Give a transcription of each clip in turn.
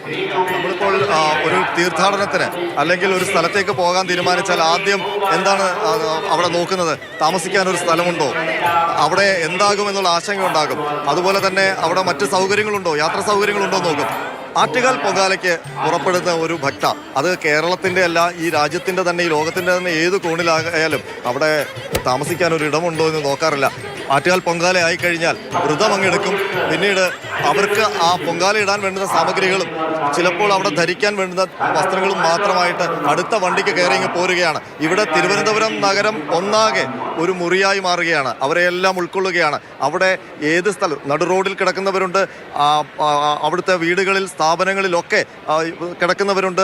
നമ്മളിപ്പോൾ ഒരു തീർത്ഥാടനത്തിന് അല്ലെങ്കിൽ ഒരു സ്ഥലത്തേക്ക് പോകാൻ തീരുമാനിച്ചാൽ ആദ്യം എന്താണ് അവിടെ നോക്കുന്നത്? താമസിക്കാൻ ഒരു സ്ഥലമുണ്ടോ, അവിടെ എന്താകുമെന്നുള്ള ആശങ്ക ഉണ്ടാകും. അതുപോലെ തന്നെ അവിടെ മറ്റ് സൗകര്യങ്ങളുണ്ടോ, യാത്രാ സൗകര്യങ്ങളുണ്ടോ നോക്കും. ആറ്റുകാൽ പൊങ്കാലയ്ക്ക് പുറപ്പെടുന്ന ഒരു ഭക്ത, അത് കേരളത്തിൻ്റെ അല്ല, ഈ രാജ്യത്തിൻ്റെ തന്നെ, ഈ ലോകത്തിൻ്റെ തന്നെ ഏത് കോണിലായാലും അവിടെ താമസിക്കാൻ ഒരു ഇടമുണ്ടോ എന്ന് നോക്കാറില്ല. ആറ്റുകാൽ പൊങ്കാല ആയിക്കഴിഞ്ഞാൽ വ്രതം അങ്ങെടുക്കും. പിന്നീട് അവർക്ക് ആ പൊങ്കാല ഇടാൻ വേണ്ടുന്ന സാമഗ്രികളും ചിലപ്പോൾ അവിടെ ധരിക്കാൻ വേണ്ടുന്ന വസ്ത്രങ്ങളും മാത്രമായിട്ട് അടുത്ത വണ്ടിക്ക് കയറി ഇങ്ങ് പോരുകയാണ്. ഇവിടെ തിരുവനന്തപുരം നഗരം ഒന്നാകെ ഒരു മുറിയായി മാറുകയാണ്. അവരെയെല്ലാം ഉൾക്കൊള്ളുകയാണ്. അവിടെ ഏത് സ്ഥലം, നടു റോഡിൽ കിടക്കുന്നവരുണ്ട്, അവിടുത്തെ വീടുകളിൽ സ്ഥാപനങ്ങളിലൊക്കെ കിടക്കുന്നവരുണ്ട്.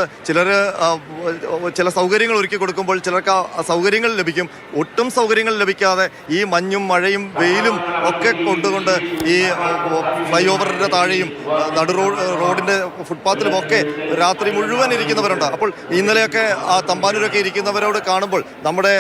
ചില സൗകര്യങ്ങൾ ഒരുക്കി കൊടുക്കുമ്പോൾ ചിലർക്ക് സൗകര്യങ്ങൾ ലഭിക്കും. ഒട്ടും സൗകര്യങ്ങൾ ലഭിക്കാതെ ഈ മഞ്ഞും മഴയും വെയിലും ഒക്കെ കൊണ്ടുകൊണ്ട് ഈ ഫ്ലൈ ഓവറിൻ്റെ താഴെയും റോഡിൻ്റെ ഫുട്പാത്തിലും ഒക്കെ രാത്രി മുഴുവൻ ഇരിക്കുന്നവരുണ്ട്. അപ്പോൾ ഇന്നലെയൊക്കെ ആ തമ്പാനൂരൊക്കെ ഇരിക്കുന്നവരോട് കാണുമ്പോൾ നമ്മുടെ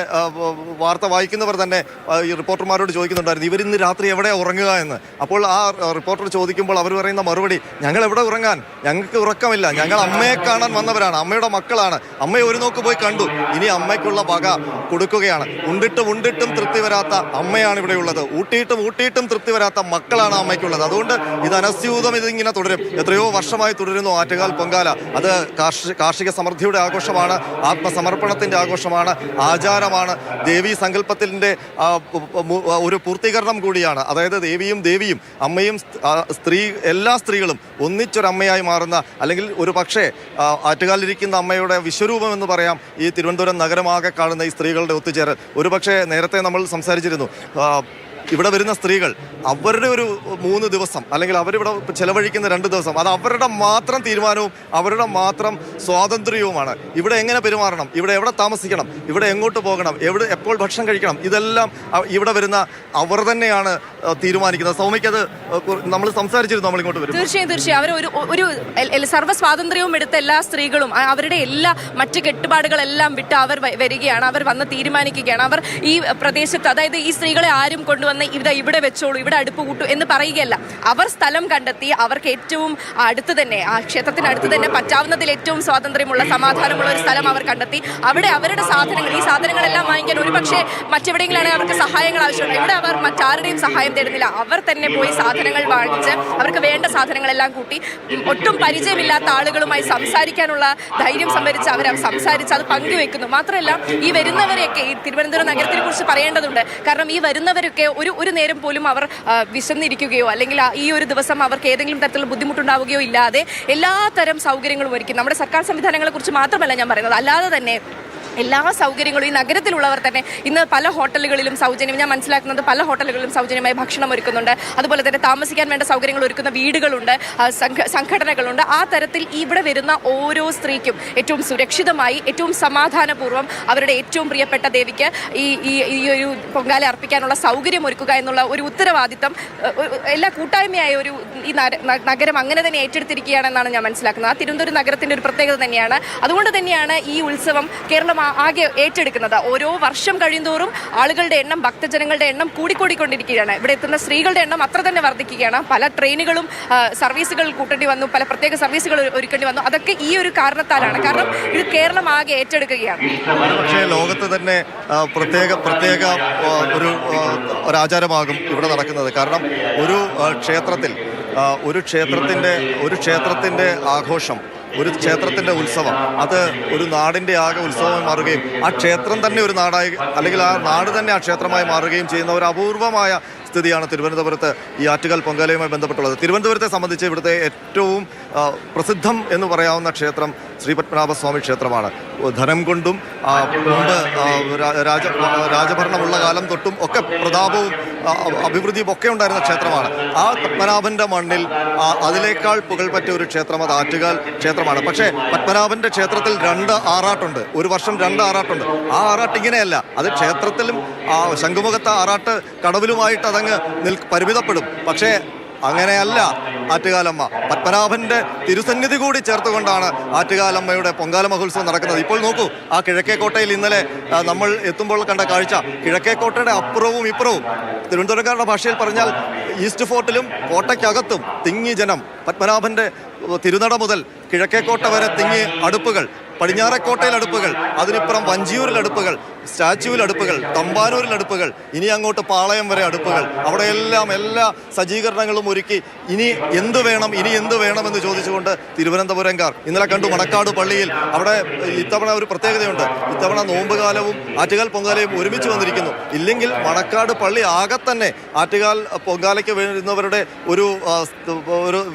വാർത്ത വായിക്കുന്നവർ തന്നെ ഈ റിപ്പോർട്ടർമാരോട് ചോദിക്കുന്നുണ്ടായിരുന്നു, ഇവരിന്ന് രാത്രി എവിടെ ഉറങ്ങുക എന്ന്. അപ്പോൾ ആ റിപ്പോർട്ടർ ചോദിക്കുമ്പോൾ അവർ പറയുന്ന മറുപടി, ഞങ്ങൾ എവിടെ ഉറങ്ങാൻ, ഞങ്ങൾക്ക് ഉറക്കമില്ല, ഞങ്ങൾ അമ്മയെ കാണാൻ വന്നവരാണ്, അമ്മയുടെ മക്കളാണ്, അമ്മയെ ഒരു നോക്ക് പോയി കണ്ടു, ഇനി അമ്മയ്ക്കുള്ള വക കൊടുക്കുകയാണ്. ഉണ്ടിട്ടും തൃപ്തി വരാത്ത അമ്മയാണ് ഇവിടെ ഉള്ളത്, ഊട്ടിയിട്ടും തൃപ്തി വരാത്ത മക്കളാണ് അമ്മയ്ക്കുള്ളത്. അതുകൊണ്ട് ഇത് അനസ്യൂതം ഇതിങ്ങനെ തുടരും. എത്രയോ വർഷമായി തുടരുന്നു ആറ്റുകാൽ പൊങ്കാല. അത് കാർഷിക സമൃദ്ധിയുടെ ആഘോഷമാണ്, ആത്മസമർപ്പണത്തിൻ്റെ ആഘോഷമാണ്, ആചാരമാണ്, ദേവീ സങ്കല്പത്തിൻ്റെ ഒരു പൂർത്തീകരണം കൂടിയാണ്. അതായത് ദേവിയും അമ്മയും എല്ലാ സ്ത്രീകളും ഒന്നിച്ചൊരമ്മയായി മാറുന്ന, അല്ലെങ്കിൽ ഒരു പക്ഷേ ആറ്റുകാലിരിക്കുന്ന അമ്മയുടെ വിശ്വരൂപം എന്ന് പറയാം ഈ തിരുവനന്തപുരം നഗരമാകെ കാണുന്ന ഈ സ്ത്രീകളുടെ ഒത്തുചേരൽ. ഒരു പക്ഷേ നേരത്തെ നമ്മൾ സംസാരിച്ചിരുന്നു, ഇവിടെ വരുന്ന സ്ത്രീകൾ അവരുടെ ഒരു 3 ദിവസം അല്ലെങ്കിൽ അവരിവിടെ ചെലവഴിക്കുന്ന 2 ദിവസം അത് അവരുടെ മാത്രം തീരുമാനവും അവരുടെ മാത്രം സ്വാതന്ത്ര്യവുമാണ്. ഇവിടെ എങ്ങനെ പെരുമാറണം, ഇവിടെ എവിടെ താമസിക്കണം, ഇവിടെ എങ്ങോട്ട് പോകണം, എപ്പോൾ ഭക്ഷണം കഴിക്കണം, ഇതെല്ലാം ഇവിടെ വരുന്ന അവർ തന്നെയാണ് തീരുമാനിക്കുന്നത്. സൗമ്യക്കത് നമ്മൾ സംസാരിച്ചിരുന്നു, നമ്മൾ ഇങ്ങോട്ട് വരും. തീർച്ചയായും അവർ ഒരു സർവ്വ സ്വാതന്ത്ര്യവും എടുത്ത എല്ലാ സ്ത്രീകളും അവരുടെ എല്ലാ മറ്റ് കെട്ടുപാടുകളെല്ലാം വിട്ട് അവർ വരികയാണ്, അവർ വന്ന് തീരുമാനിക്കുകയാണ്. അവർ ഈ പ്രദേശത്ത്, അതായത് ഈ സ്ത്രീകളെ ആരും കൊണ്ടുവന്ന് ഇവിടെ വെച്ചോളൂ, ഇവിടെ അടുപ്പ് കൂട്ടു എന്ന് പറയുകയല്ല. അവർ സ്ഥലം കണ്ടെത്തി, അവർക്ക് ഏറ്റവും അടുത്ത് തന്നെ, ആ ക്ഷേത്രത്തിനടുത്ത് തന്നെ പറ്റാവുന്നതിൽ ഏറ്റവും സ്വാതന്ത്ര്യമുള്ള സമാധാനമുള്ള ഒരു സ്ഥലം അവർ കണ്ടെത്തി. അവിടെ അവരുടെ ഈ സാധനങ്ങളെല്ലാം വാങ്ങിക്കാൻ ഒരു പക്ഷേ മറ്റെവിടെയെങ്കിലാണ് അവർക്ക് സഹായങ്ങൾ ആവശ്യമുണ്ട്. ഇവിടെ അവർ മറ്റാരുടെയും സഹായം തേടുന്നില്ല. അവർ തന്നെ പോയി സാധനങ്ങൾ വാങ്ങിച്ച് അവർക്ക് വേണ്ട സാധനങ്ങളെല്ലാം കൂട്ടി ഒട്ടും പരിചയമില്ലാത്ത ആളുകളുമായി സംസാരിക്കാനുള്ള ധൈര്യം സംഭരിച്ച് അവർ സംസാരിച്ച് അത് പങ്കുവെക്കുന്നു. മാത്രമല്ല ഈ വരുന്നവരെയൊക്കെ, ഈ തിരുവനന്തപുരം നഗരത്തിനെ കുറിച്ച് പറയേണ്ടതുണ്ട്. കാരണം ഈ വരുന്നവരൊക്കെ ഒരു നേരം പോലും അവർ വിശന്നിരിക്കുകയോ അല്ലെങ്കിൽ ഈ ഒരു ദിവസം അവർക്ക് ഏതെങ്കിലും തരത്തിലുള്ള ബുദ്ധിമുട്ടുണ്ടാവുകയോ ഇല്ലാതെ എല്ലാ തരം സൗകര്യങ്ങളും ഒരുക്കി. നമ്മുടെ സർക്കാർ സംവിധാനങ്ങളെ കുറിച്ച് മാത്രമല്ല ഞാൻ പറയുന്നത്, അല്ലാതെ തന്നെ എല്ലാ സൗകര്യങ്ങളും ഈ നഗരത്തിലുള്ളവർ തന്നെ ഇന്ന് പല ഹോട്ടലുകളിലും ഞാൻ മനസ്സിലാക്കുന്നത് പല ഹോട്ടലുകളിലും സൗജന്യമായി ഭക്ഷണം ഒരുക്കുന്നുണ്ട്. അതുപോലെ തന്നെ താമസിക്കാൻ വേണ്ട സൗകര്യങ്ങൾ ഒരുക്കുന്ന വീടുകളുണ്ട്, സംഘടനകളുണ്ട്. ആ തരത്തിൽ ഇവിടെ വരുന്ന ഓരോ സ്ത്രീക്കും ഏറ്റവും സുരക്ഷിതമായി, ഏറ്റവും സമാധാനപൂർവ്വം അവരുടെ ഏറ്റവും പ്രിയപ്പെട്ട ദേവിക്ക് ഈ ഒരു പൊങ്കാല അർപ്പിക്കാനുള്ള സൗകര്യം ഒരുക്കുക എന്നുള്ള ഒരു ഉത്തരവാദിത്തം എല്ലാ കൂട്ടായ്മയായ ഈ നഗരം അങ്ങനെ തന്നെ ഏറ്റെടുത്തിരിക്കുകയാണെന്നാണ് ഞാൻ മനസ്സിലാക്കുന്നത്. ആ തിരുവനന്തപുരം നഗരത്തിൻ്റെ ഒരു പ്രത്യേകത തന്നെയാണ്. അതുകൊണ്ട് തന്നെയാണ് ഈ ഉത്സവം കേരളം ആകെ ഏറ്റെടുക്കുന്നത്. ഓരോ വർഷം കഴിയുന്തോറും ആളുകളുടെ എണ്ണം, ഭക്തജനങ്ങളുടെ എണ്ണം കൂടിക്കൊണ്ടിരിക്കുകയാണ്. ഇവിടെ എത്തുന്ന സ്ത്രീകളുടെ എണ്ണം അത്ര തന്നെ വർദ്ധിക്കുകയാണ്. പല ട്രെയിനുകളും സർവീസുകൾ കൂട്ടേണ്ടി വന്നു, പല പ്രത്യേക സർവീസുകൾ ഒരുക്കേണ്ടി വന്നു. അതൊക്കെ ഈ ഒരു കാരണത്താലാണ്. കാരണം ഇത് കേരളം ആകെ ഏറ്റെടുക്കുകയാണ്. പക്ഷേ ലോകത്ത് തന്നെ പ്രത്യേക ഒരു ആചാരമാകും ഇവിടെ നടക്കുന്നത്. കാരണം ഒരു ക്ഷേത്രത്തിൻ്റെ ആഘോഷം, ഒരു ക്ഷേത്രത്തിൻ്റെ ഉത്സവം, അത് ഒരു നാടിൻ്റെ ആകെ ഉത്സവമായി മാറുകയും ആ ക്ഷേത്രം തന്നെ ഒരു നാടായി, അല്ലെങ്കിൽ ആ നാട് തന്നെ ആ ക്ഷേത്രമായി മാറുകയും ചെയ്യുന്ന ഒരു അപൂർവമായ സ്ഥിതിയാണ് തിരുവനന്തപുരത്ത് ഈ ആറ്റുകാൽ പൊങ്കാലയുമായി ബന്ധപ്പെട്ടുള്ളത്. തിരുവനന്തപുരത്തെ സംബന്ധിച്ച് ഇവിടുത്തെ ഏറ്റവും പ്രസിദ്ധം എന്ന് പറയാവുന്ന ക്ഷേത്രം ശ്രീ പത്മനാഭസ്വാമി ക്ഷേത്രമാണ്. ധനം കൊണ്ടും മുമ്പ് രാജഭരണമുള്ള കാലം തൊട്ടും ഒക്കെ പ്രതാപവും അഭിവൃദ്ധിയും ഒക്കെ ഉണ്ടായിരുന്ന ക്ഷേത്രമാണ്. ആ പത്മനാഭൻ്റെ മണ്ണിൽ അതിനേക്കാൾ പുകൾപറ്റ ഒരു ക്ഷേത്രം അത് ആറ്റുകാൽ ക്ഷേത്രമാണ്. പക്ഷേ പത്മനാഭൻ്റെ ക്ഷേത്രത്തിൽ 2 ആറാട്ടുണ്ട്, ഒരു വർഷം 2 ആറാട്ടുണ്ട്. ആ ആറാട്ട് ഇങ്ങനെയല്ല, അത് ക്ഷേത്രത്തിലും ശംഖുമുഖത്ത് ആറാട്ട് കടവിലുമായിട്ട് അതങ്ങ് പരിമിതപ്പെടും. പക്ഷേ അങ്ങനെയല്ല ആറ്റുകാലമ്മ. പത്മനാഭന്റെ തിരുസന്നിധി കൂടി ചേർത്തുകൊണ്ടാണ് ആറ്റുകാലമ്മയുടെ പൊങ്കാല മഹോത്സവം നടക്കുന്നത്. ഇപ്പോൾ നോക്കൂ, ആ കിഴക്കേക്കോട്ടയിൽ ഇന്നലെ നമ്മൾ എത്തുമ്പോൾ കണ്ട കാഴ്ച, കിഴക്കേക്കോട്ടയുടെ അപ്പുറവും ഇപ്പുറവും, തിരുവനന്തപുരക്കാരുടെ ഭാഷയിൽ പറഞ്ഞാൽ ഈസ്റ്റ് ഫോർട്ടിലും കോട്ടയ്ക്കകത്തും തിങ്ങി ജനം. പത്മനാഭന്റെ തിരുനട മുതൽ കിഴക്കേക്കോട്ട വരെ തിങ്ങി അടുപ്പുകൾ, പടിഞ്ഞാറേക്കോട്ടയിൽ അടുപ്പുകൾ, അതിനിപ്പുറം വഞ്ചിയൂരിൽ അടുപ്പുകൾ, സ്റ്റാച്യുവിൽ അടുപ്പുകൾ, തമ്പാനൂരിൽ അടുപ്പുകൾ, ഇനി അങ്ങോട്ട് പാളയം വരെ അടുപ്പുകൾ. അവിടെയെല്ലാം എല്ലാ സജ്ജീകരണങ്ങളും ഒരുക്കി ഇനി എന്ത് വേണമെന്ന് ചോദിച്ചുകൊണ്ട് തിരുവനന്തപുരംകാർ ഇന്നലെ കണ്ടു മണക്കാട് പള്ളിയിൽ. അവിടെ ഇത്തവണ ഒരു പ്രത്യേകതയുണ്ട്. ഇത്തവണ നോമ്പുകാലവും ആറ്റുകാൽ പൊങ്കാലയും ഒരുമിച്ച് വന്നിരിക്കുന്നു. ഇല്ലെങ്കിൽ മണക്കാട് പള്ളി ആകെ തന്നെ ആറ്റുകാൽ പൊങ്കാലയ്ക്ക് വരുന്നവരുടെ ഒരു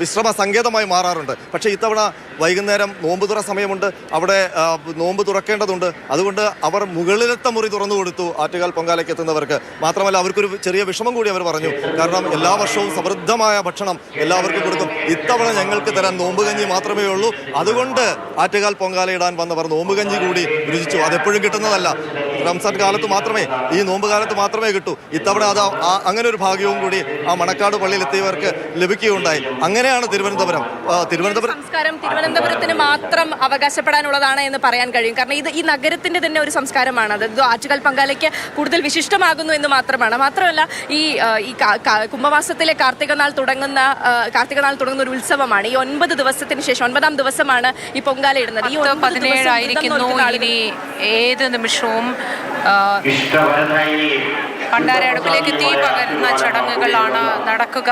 വിശ്രമ സങ്കേതമായി മാറാറുണ്ട്. പക്ഷേ ഇത്തവണ വൈകുന്നേരം നോമ്പ് തുറ സമയമുണ്ട്, അവിടെ നോമ്പ് തുറക്കേണ്ടതുണ്ട്. അതുകൊണ്ട് അവർ മുകളിലത്തെ മുറി തുറന്നു കൊടുത്തു ആറ്റുകാൽ പൊങ്കാലയ്ക്ക് എത്തുന്നവർക്ക്. മാത്രമല്ല അവർക്കൊരു ചെറിയ വിഷമം കൂടി അവർ പറഞ്ഞു. കാരണം എല്ലാ വർഷവും സമൃദ്ധമായ ഭക്ഷണം എല്ലാവർക്കും കൊടുക്കും, ഇത്തവണ ഞങ്ങൾക്ക് തരാൻ നോമ്പുകഞ്ഞി മാത്രമേ ഉള്ളൂ. അതുകൊണ്ട് ആറ്റുകാൽ പൊങ്കാല ഇടാൻ വന്നവർ നോമ്പുകഞ്ഞി കൂടി രുചിച്ചു. അതെപ്പോഴും കിട്ടുന്നതല്ല, റംസാൻ കാലത്ത് മാത്രമേ, ഈ നോമ്പ് കാലത്ത് മാത്രമേ കിട്ടൂ. ഇത്തവണ അത് അങ്ങനെ ഒരു ഭാഗ്യവും കൂടി ആ മണക്കാട് പള്ളിയിൽ എത്തിയവർക്ക് ലഭിക്കുകയുണ്ടായി. അങ്ങനെയാണ് തിരുവനന്തപുരം സംസ്കാരം തിരുവനന്തപുരത്തിന് മാത്രം അവകാശപ്പെടാനുള്ളതാണ് എന്ന് പറയാൻ കഴിയും. കാരണം ഇത് ഈ നഗരത്തിന്റെ തന്നെ ഒരു സംസ്കാരമാണ്. അത് ആറ്റുകാൽ പൊങ്കാലയ്ക്ക് കൂടുതൽ വിശിഷ്ടമാകുന്നു എന്ന് മാത്രമാണ്. മാത്രമല്ല ഈ കുംഭമാസത്തിലെ കാർത്തിക നാൾ തുടങ്ങുന്ന ഒരു ഉത്സവമാണ്. ഈ 9 ദിവസത്തിന് ശേഷം 9ാം ദിവസമാണ് ഈ പൊങ്കാല ഇടുന്നത്. ഈ 17 ആയിരിക്കുന്നു. ഇനി ഏത് നിമിഷവും പണ്ടാര അടുപ്പിലേക്ക് തീ പകരുന്ന ചടങ്ങുകളാണ് നടക്കുക.